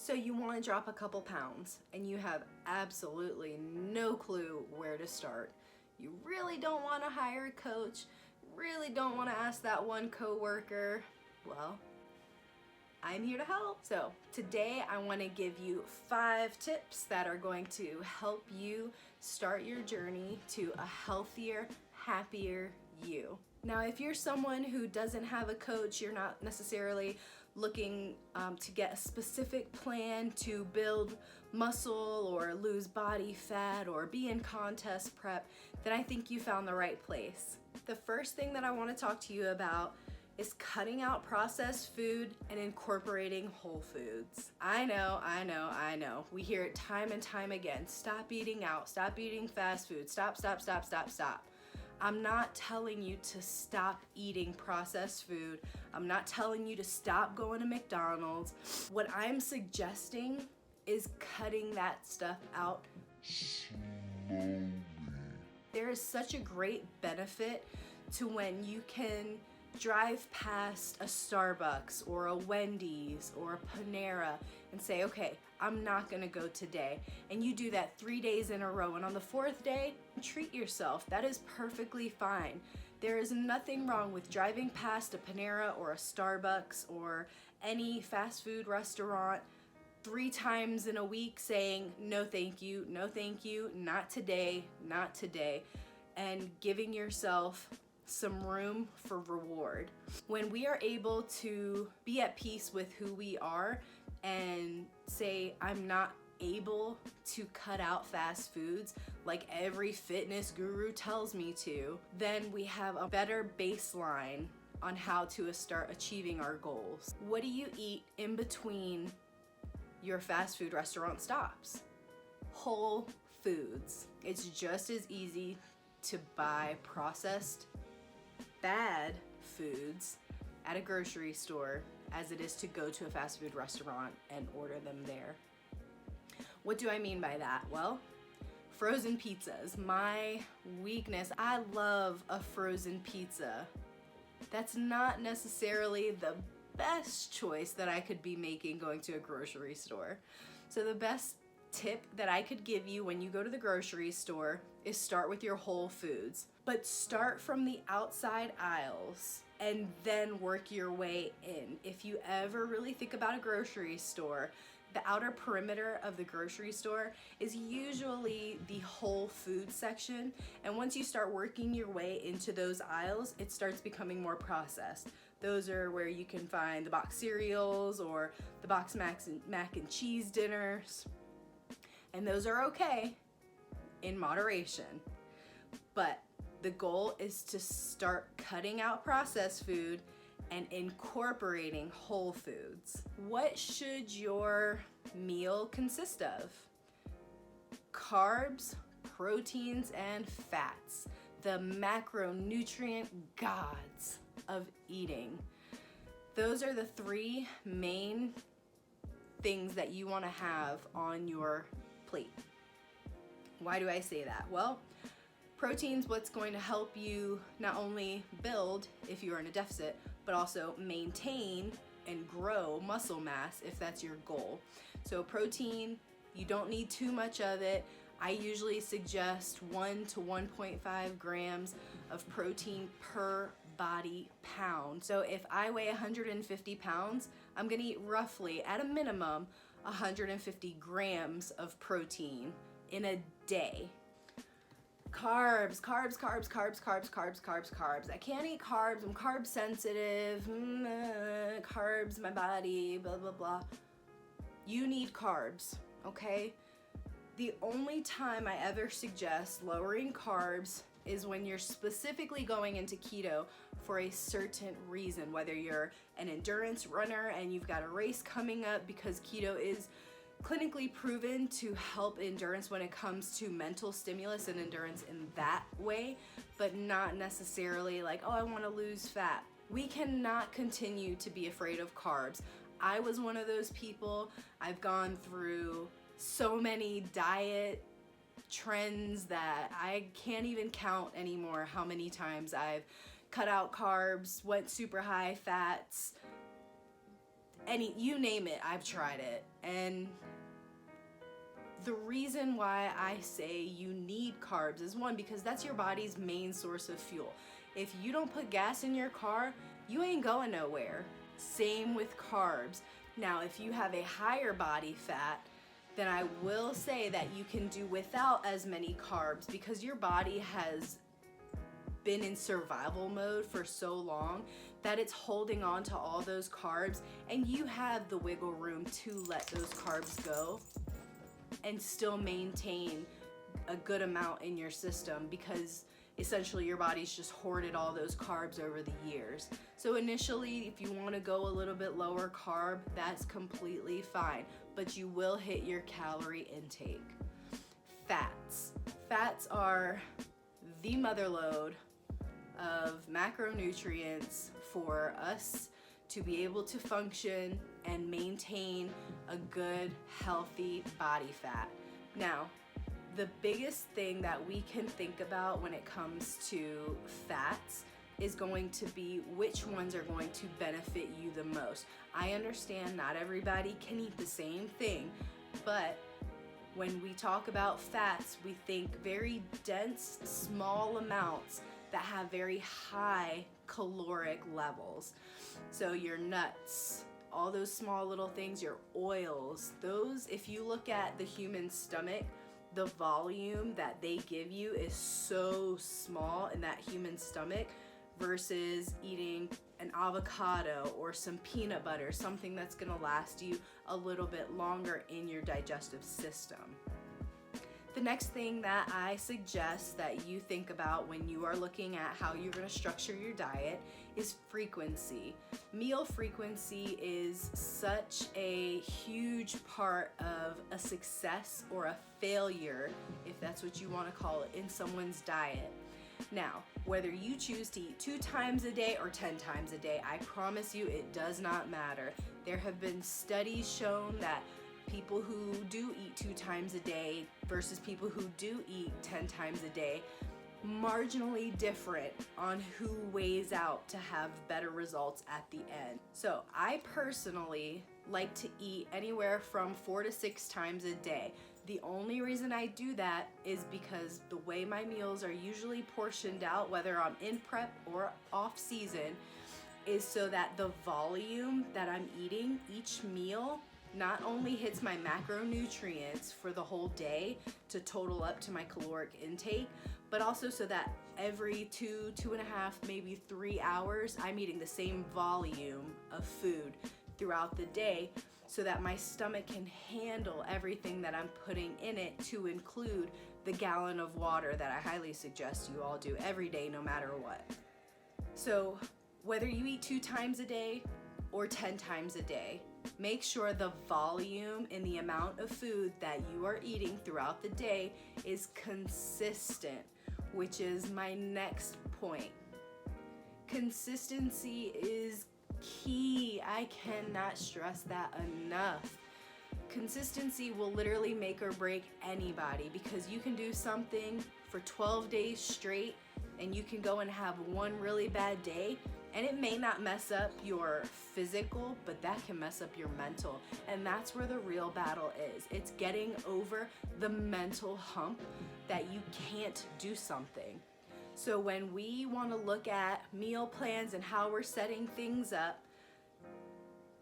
So you want to drop a couple pounds and you have absolutely no clue where to start. You really don't want to hire a coach, really don't want to ask that one coworker. Well, I'm here to help. So today I want to give you 5 tips that are going to help you start your journey to a healthier, happier you. Now, if you're someone who doesn't have a coach, you're not necessarily looking to get a specific plan to build muscle or lose body fat or be in contest prep, then I think you found the right place. The first thing that I want to talk to you about is cutting out processed food and incorporating whole foods. I know. We hear it time and time again. Stop eating out, stop eating fast food, stop. I'm not telling you to stop eating processed food. I'm not telling you to stop going to McDonald's. What I'm suggesting is cutting that stuff out slowly. There is such a great benefit to when you can drive past a Starbucks or a Wendy's or a Panera and say, okay, I'm not gonna go today. And you do that 3 days in a row, and on the 4th day, treat yourself. That is perfectly fine. There is nothing wrong with driving past a Panera or a Starbucks or any fast food restaurant 3 times in a week saying, no thank you, not today, and giving yourself some room for reward. When we are able to be at peace with who we are and say, I'm not able to cut out fast foods like every fitness guru tells me to, then we have a better baseline on how to start achieving our goals. What do you eat in between your fast food restaurant stops? Whole foods. It's just as easy to buy processed bad foods at a grocery store as it is to go to a fast food restaurant and order them there. What do I mean by that? Well, frozen pizzas, my weakness. I love a frozen pizza. That's not necessarily the best choice that I could be making going to a grocery store. So the best tip that I could give you when you go to the grocery store is start with your whole foods, but start from the outside aisles and then work your way in. If you ever really think about a grocery store, the outer perimeter of the grocery store is usually the whole food section, and once you start working your way into those aisles, it starts becoming more processed. Those are where you can find the box cereals or the box mac and cheese dinners. And those are okay in moderation. But the goal is to start cutting out processed food and incorporating whole foods. What should your meal consist of? Carbs, proteins, and fats. The macronutrient gods of eating. Those are the 3 main things that you want to have on your plate. Why do I say that? Well, protein's what's going to help you not only build if you're in a deficit, but also maintain and grow muscle mass if that's your goal. So protein, you don't need too much of it. I usually suggest 1 to 1.5 grams of protein per body pound. So if I weigh 150 pounds, I'm gonna eat roughly, at a minimum, 150 grams of protein in a day. Carbs. I can't eat carbs, I'm carb sensitive, carbs, my body, blah, blah, blah. You need carbs, okay? The only time I ever suggest lowering carbs is when you're specifically going into keto for a certain reason, whether you're an endurance runner and you've got a race coming up, because keto is clinically proven to help endurance when it comes to mental stimulus and endurance in that way, but not necessarily like, oh, I want to lose fat. We cannot continue to be afraid of carbs. I was one of those people. I've gone through so many diet trends that I can't even count anymore how many times I've cut out carbs, went super high fats, you name it, I've tried it. And the reason why I say you need carbs is, one, because that's your body's main source of fuel. If you don't put gas in your car, you ain't going nowhere. Same with carbs. Now, if you have a higher body fat, then I will say that you can do without as many carbs, because your body has been in survival mode for so long that it's holding on to all those carbs, and you have the wiggle room to let those carbs go and still maintain a good amount in your system, because essentially your body's just hoarded all those carbs over the years. So initially, if you want to go a little bit lower carb, that's completely fine, but you will hit your calorie intake. Fats. Fats are the mother lode of macronutrients for us to be able to function and maintain a good, healthy body fat. Now, the biggest thing that we can think about when it comes to fats is going to be which ones are going to benefit you the most. I understand not everybody can eat the same thing, but when we talk about fats, we think very dense, small amounts that have very high caloric levels. So your nuts, all those small little things, your oils, those, if you look at the human stomach, the volume that they give you is so small in that human stomach versus eating an avocado or some peanut butter, something that's gonna last you a little bit longer in your digestive system. The next thing that I suggest that you think about when you are looking at how you're going to structure your diet is frequency. Meal frequency is such a huge part of a success or a failure, if that's what you want to call it, in someone's diet. Now, whether you choose to eat 2 times a day or 10 times a day, I promise you it does not matter. There have been studies shown that people who do eat 2 times a day versus people who do eat 10 times a day, marginally different on who weighs out to have better results at the end. So I personally like to eat anywhere from 4 to 6 times a day. The only reason I do that is because the way my meals are usually portioned out, whether I'm in prep or off season, is so that the volume that I'm eating each meal not only hits my macronutrients for the whole day to total up to my caloric intake, but also so that every 2.5, maybe 3 hours, I'm eating the same volume of food throughout the day so that my stomach can handle everything that I'm putting in it, to include the gallon of water that I highly suggest you all do every day, no matter what. So whether you eat 2 times a day or 10 times a day, make sure the volume and the amount of food that you are eating throughout the day is consistent, which is my next point. Consistency is key. I cannot stress that enough. Consistency will literally make or break anybody, because you can do something for 12 days straight and you can go and have one really bad day, and it may not mess up your physical, but that can mess up your mental. And that's where the real battle is. It's getting over the mental hump that you can't do something. So when we want to look at meal plans and how we're setting things up,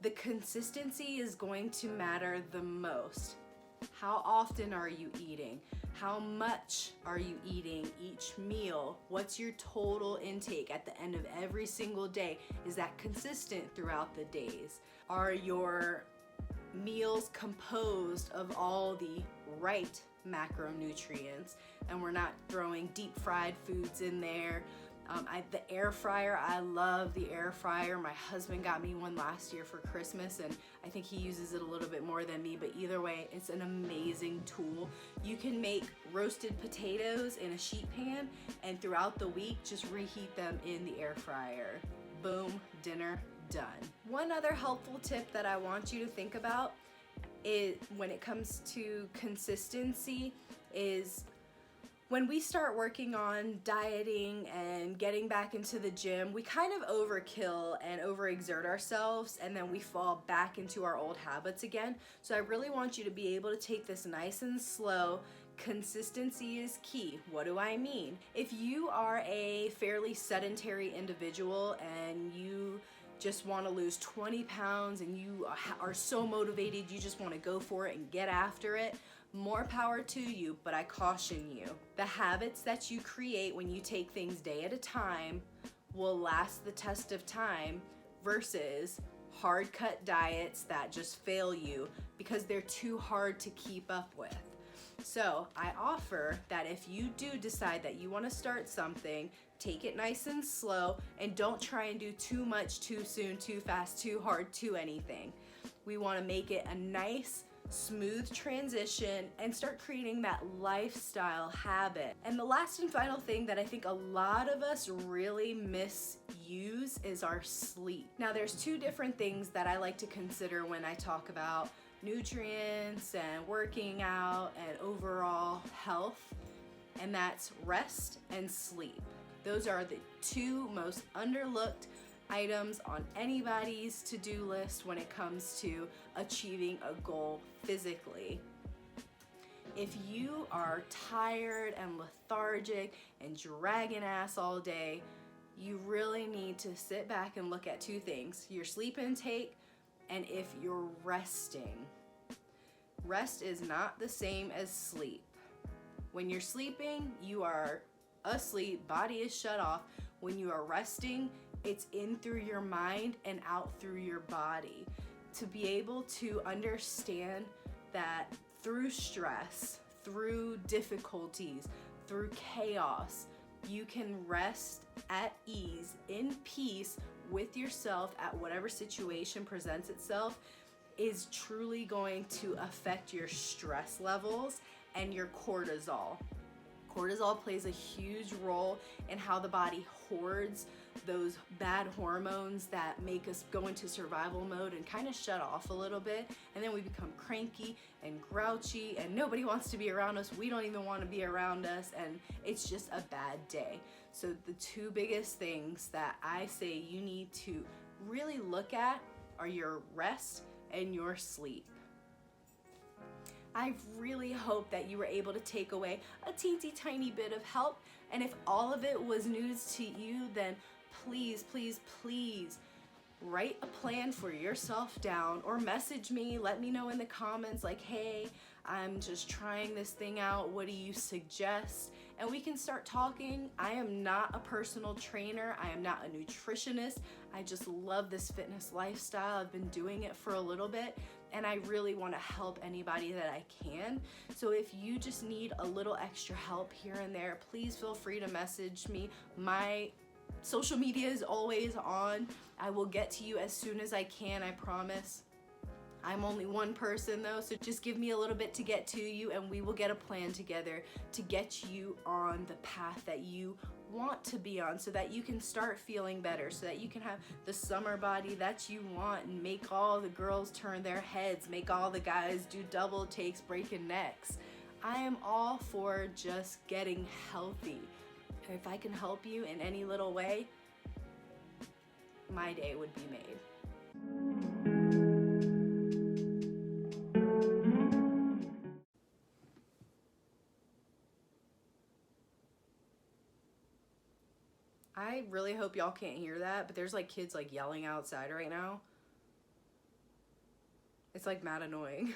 the consistency is going to matter the most. How often are you eating? How much are you eating each meal? What's your total intake at the end of every single day? Is that consistent throughout the days? Are your meals composed of all the right macronutrients, and we're not throwing deep fried foods in there? The air fryer, I love the air fryer. My husband got me one last year for Christmas, and I think he uses it a little bit more than me, but either way, it's an amazing tool. You can make roasted potatoes in a sheet pan, and throughout the week, just reheat them in the air fryer. Boom, dinner done. One other helpful tip that I want you to think about is, when it comes to consistency, is When we start working on dieting and getting back into the gym, we kind of overkill and overexert ourselves, and then we fall back into our old habits again. So I really want you to be able to take this nice and slow. Consistency is key. What do I mean? If you are a fairly sedentary individual and you just want to lose 20 pounds and you are so motivated, you just want to go for it and get after it, more power to you, but I caution you. The habits that you create when you take things day at a time will last the test of time versus hard cut diets that just fail you because they're too hard to keep up with. So I offer that if you do decide that you want to start something, take it nice and slow and don't try and do too much too soon, too fast, too hard, to anything. We want to make it a nice, smooth transition and start creating that lifestyle habit. And the last and final thing that I think a lot of us really misuse is our sleep. Now there's two different things that I like to consider when I talk about nutrients and working out and overall health, and that's rest and sleep. Those are the two most underlooked items on anybody's to-do list when it comes to achieving a goal physically. If you are tired and lethargic and dragging ass all day, you really need to sit back and look at two things: your sleep intake and if you're resting. Rest is not the same as sleep. When you're sleeping, you are asleep, body is shut off. When you are resting, it's in through your mind and out through your body. To be able to understand that through stress, through difficulties, through chaos, you can rest at ease, in peace with yourself at whatever situation presents itself, is truly going to affect your stress levels and your cortisol. Cortisol plays a huge role in how the body hoards those bad hormones that make us go into survival mode and kind of shut off a little bit, and then we become cranky and grouchy and nobody wants to be around us. We don't even want to be around us, and it's just a bad day. So the two biggest things that I say you need to really look at are your rest and your sleep. I really hope that you were able to take away a teensy tiny bit of help, and if all of it was news to you, then please, please, please write a plan for yourself down or message me. Let me know in the comments like, hey, I'm just trying this thing out. What do you suggest? And we can start talking. I am not a personal trainer. I am not a nutritionist. I just love this fitness lifestyle. I've been doing it for a little bit, and I really want to help anybody that I can. So if you just need a little extra help here and there, please feel free to message me. My social media is always on. I will get to you as soon as I can, I promise. I'm only one person though, so just give me a little bit to get to you and we will get a plan together to get you on the path that you want to be on, so that you can start feeling better, so that you can have the summer body that you want and make all the girls turn their heads, make all the guys do double takes, breaking necks. I am all for just getting healthy. And if I can help you in any little way, my day would be made. I really hope y'all can't hear that, but there's like kids like yelling outside right now. It's like mad annoying.